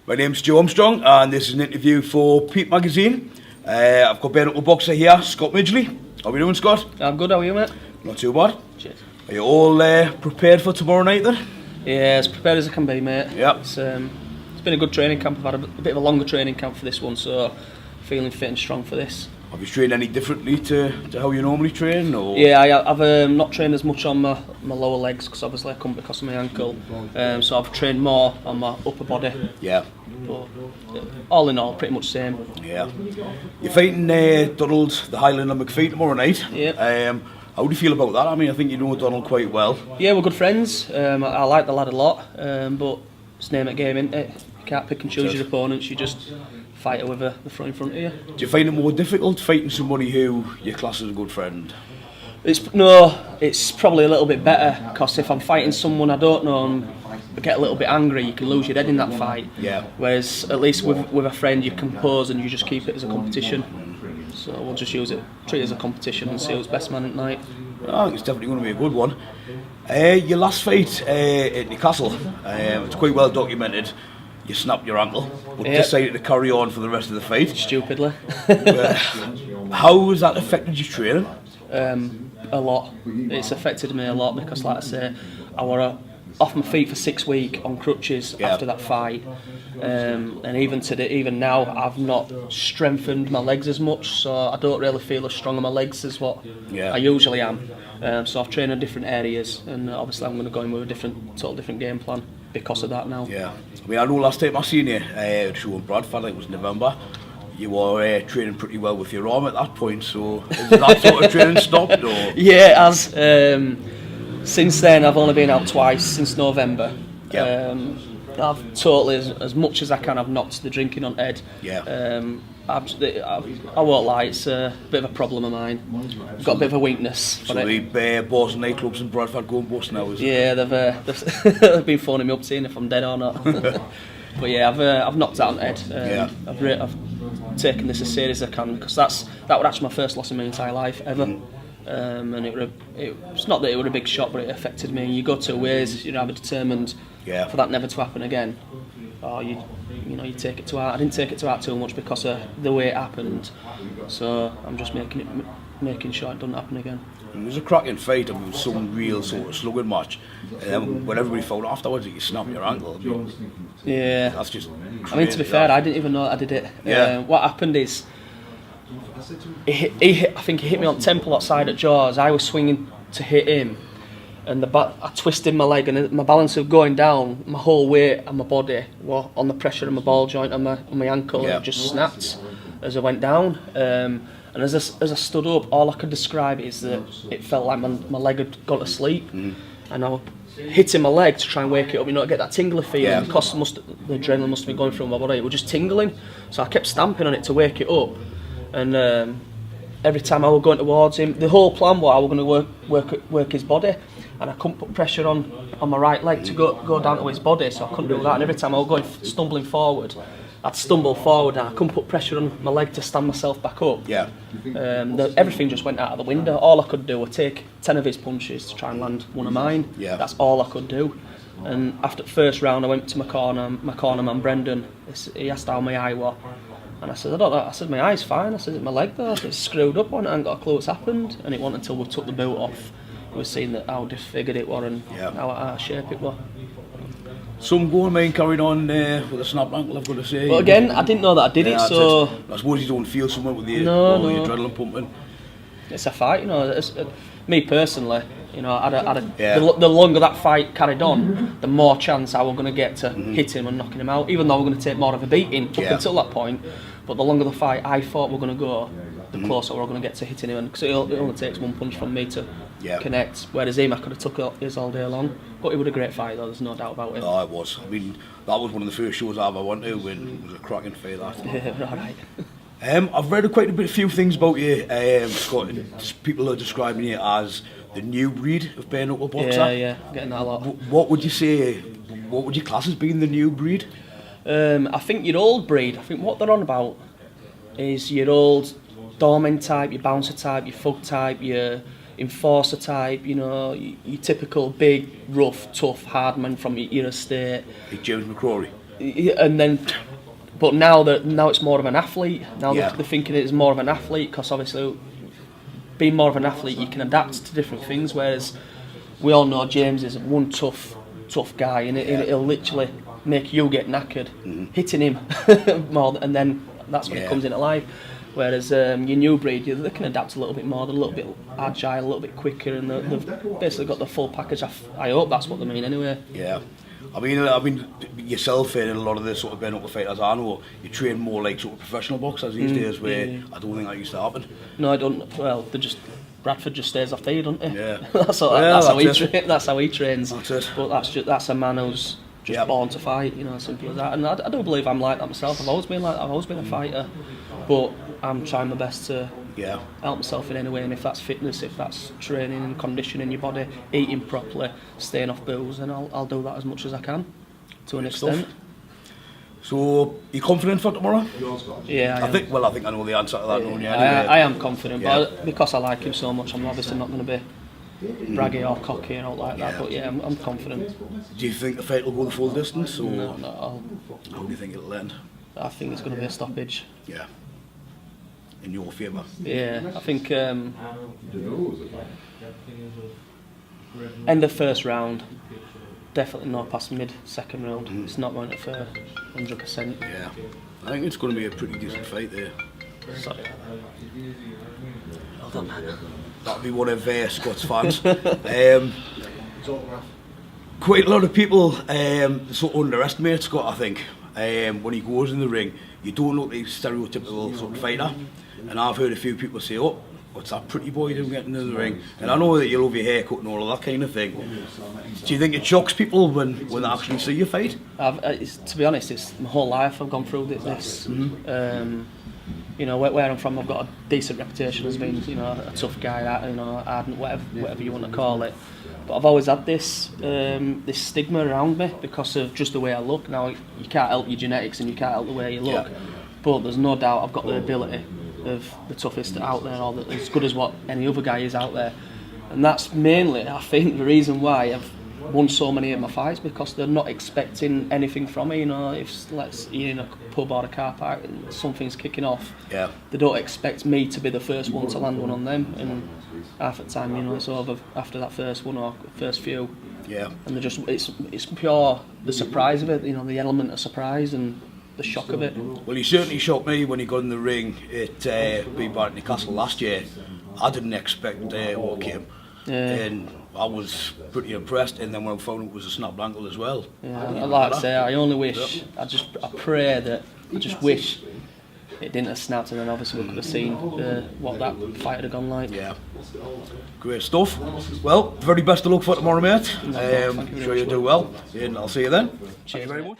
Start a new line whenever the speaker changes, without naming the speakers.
My name's Stu Armstrong and this is an interview for Peep magazine. I've got bare knuckle boxer here, Scott Midgley. How are we doing, Scott?
I'm good, how are you, mate?
Not too bad.
Cheers.
Are you all prepared for tomorrow night then?
Yeah, as prepared as I can be, mate.
Yeah.
It's been a good training camp. I've had a bit of a longer training camp for this one, so feeling fit and strong for this.
Have you trained any differently to how you normally train? Or?
Yeah, I've not trained as much on my lower legs because obviously I couldn't because of my ankle. So I've trained more on my upper body.
Yeah.
But all in all, pretty much same.
Yeah. You're fighting Donald, the Highlander McPhee tomorrow night.
Yeah.
How do you feel about that? I mean, I think you know Donald quite well.
Yeah, we're good friends. I like the lad a lot, but it's name it game, isn't it? You can't pick and choose your opponents. You just fight whoever the front in front of you.
Do you find it more difficult fighting somebody who you class as a good friend?
It's probably a little bit better because if I'm fighting someone I don't know and I get a little bit angry, you can lose your head in that fight.
Yeah.
Whereas at least with a friend you compose and you just keep it as a competition. So we'll just treat it as a competition and see who's best man at night.
I think it's definitely going to be a good one. Your last fight at Newcastle, it's quite well documented. You snapped your ankle, but decided to carry on for the rest of the fight.
Stupidly.
How has that affected your training?
A lot. It's affected me a lot because, like I say, I were off my feet for 6 weeks on crutches after that fight, and even now I've not strengthened my legs as much, so I don't really feel as strong on my legs as what I usually am. So I've trained in different areas, and obviously I'm going to go in with a total different game plan because of that now.
Yeah, I mean, I know last time I seen you at show in Bradford, like it was November, you were training pretty well with your arm at that point, so has that sort of training stopped? Or?
Yeah, it has. Since then I've only been out twice since November. I've totally, as much as I can, I've knocked the drinking on head. I won't lie, it's a bit of a problem of mine. I've got a bit of a weakness.
So the bars and nightclubs in Bradford going bust now, is it?
Yeah, they've been phoning me up seeing if I'm dead or not. But yeah, I've knocked out on head. I've taken this as serious as I can because that was actually my first loss in my entire life ever. And it's not that it was a big shock, but it affected me. You go two ways. You're either determined for that never to happen again, or you take it to heart. I didn't take it to heart too much because of the way it happened. So I'm just making sure it doesn't happen again.
It was a cracking fight. It was some real sort of slugging match. And then when everybody found afterwards that you snapped your ankle, that's just crazy.
I mean, to be fair, I didn't even know that I did it. What happened is, I think he hit me on temple outside at jaws. I was swinging to hit him, and I twisted my leg, and my balance of going down, my whole weight and my body were on the pressure of my ball joint and my ankle, and it just snapped as I went down. And as I stood up, all I could describe is that it felt like my leg had gone to sleep, and I was hitting my leg to try and wake it up, get that tingly feeling, because the adrenaline must have been going through my body. It was just tingling, so I kept stamping on it to wake it up. And every time I was going towards him, the whole plan was I was going to work his body, and I couldn't put pressure on my right leg to go down to his body, so I couldn't do that. And every time I was going stumbling forward, I'd stumble forward and I couldn't put pressure on my leg to stand myself back up. Everything just went out of the window. All I could do was take 10 of his punches to try and land one of mine. That's all I could do. And after the first round, I went to my corner man Brendan. He asked how my eye was. And I said, I don't know. I said, my eye's fine. I said, my leg though, it's screwed up on it. I ain't got a clue what's happened. And it wasn't until we took the boot off, we were seeing how disfigured it was and how out of shape it was.
Some go and carried on with a snap ankle, I've got to say.
But again, I didn't know that I did it, so...
I suppose you don't feel somewhere with the adrenaline pumping.
It's a fight, me personally, the longer that fight carried on, the more chance I was going to get to hit him and knocking him out, even though we're going to take more of a beating up until that point. But the longer the fight I thought we're going to go, the closer we're going to get to hitting him, because it only takes one punch from me to connect. Whereas him, I could have took his all day long. But he was a great fight, though. There's no doubt about it.
Oh, it was. I mean, that was one of the first shows I ever went to, when it was a cracking fight. That.
All right.
I've read quite a few things about you. Scott, people are describing you as the new breed of bare knuckle boxer.
Yeah, getting that a lot.
What would you say? What would you class as being the new breed?
I think your old breed. I think what they're on about is your old doorman type, your bouncer type, your thug type, your enforcer type. You know, your typical big, rough, tough, hard man from your estate.
Like James McCrory.
And then. But now it's more of an athlete. Now they're thinking it's more of an athlete, because obviously being more of an athlete, you can adapt to different things. Whereas we all know James is one tough guy, and it'll literally make you get knackered hitting him more, and then that's when it comes into life. Whereas your new breed, they can adapt a little bit more. They're a little bit agile, a little bit quicker, and they've basically got the full package. I hope that's what they mean anyway.
Yeah. I mean, yourself and a lot of the sort of bare knuckle fighters I know, you train more like sort of professional boxers these days, where I don't think that used to happen.
No, I don't. Well, Bradford just stays off there, doesn't he?
Yeah.
that's how he trains.
That's it.
But that's a man who's just born to fight, you know, simple as that. And I do believe I'm like that myself. I've always been like that. I've always been a fighter, but I'm trying my best to help myself in any way. And if that's fitness, if that's training and conditioning your body, eating properly, staying off booze, and I'll do that as much as I can, to an extent.
So, you confident for tomorrow?
Yeah,
I think I know the answer to that. Anyway.
I am confident, but because I like him so much, I'm obviously not going to be braggy or cocky and all like that. But yeah, I'm confident.
Do you think the fight will go the full distance? Or
no, not at all.
How do you think it'll end?
I think it's going to be a stoppage.
Yeah. In your favour?
Yeah, I think end of first round, definitely not past mid-second round. It's not going to for 100%.
Yeah, I think it's going to be a pretty decent fight there.
Sorry. Well done, man.
That'll be one of Scott's fans. Quite a lot of people sort of underestimate Scott, I think. When he goes in the ring, you don't look like a stereotypical sort of fighter. And I've heard a few people say, oh, what's that pretty boy doing getting in the ring? And I know that you love your haircut and all of that kind of thing. Do you think it shocks people when they actually see you fight?
To be honest, it's my whole life I've gone through this. You know, where I'm from, I've got a decent reputation as being, you know, a tough guy, you know, ardent, whatever you want to call it. But I've always had this stigma around me because of just the way I look. Now, you can't help your genetics and you can't help the way you look. But there's no doubt I've got the ability of the toughest out there, or as good as what any other guy is out there. And that's mainly, I think, the reason why I've won so many of my fights, because they're not expecting anything from me. You know, if you're in a pub or a car park and something's kicking off, they don't expect me to be the first one to land one on them. And half the time, you know, it's over after that first one or first few.
Yeah. And
they're just, it's pure the surprise of it, you know, the element of surprise and the shock of it.
Well, he certainly shocked me when he got in the ring at being back in Newcastle last year. I didn't expect what came. And I was pretty impressed, and then when I found it was a snapped ankle as well.
Yeah, I'd like to say, I only wish, I pray that, I just wish it didn't have snapped, and then obviously we could have seen what that fight had gone like.
Yeah. Great stuff. Well, very best of luck for tomorrow, mate. I'm sure you'll do well, and I'll see you then.
Cheers.
Thank you very much.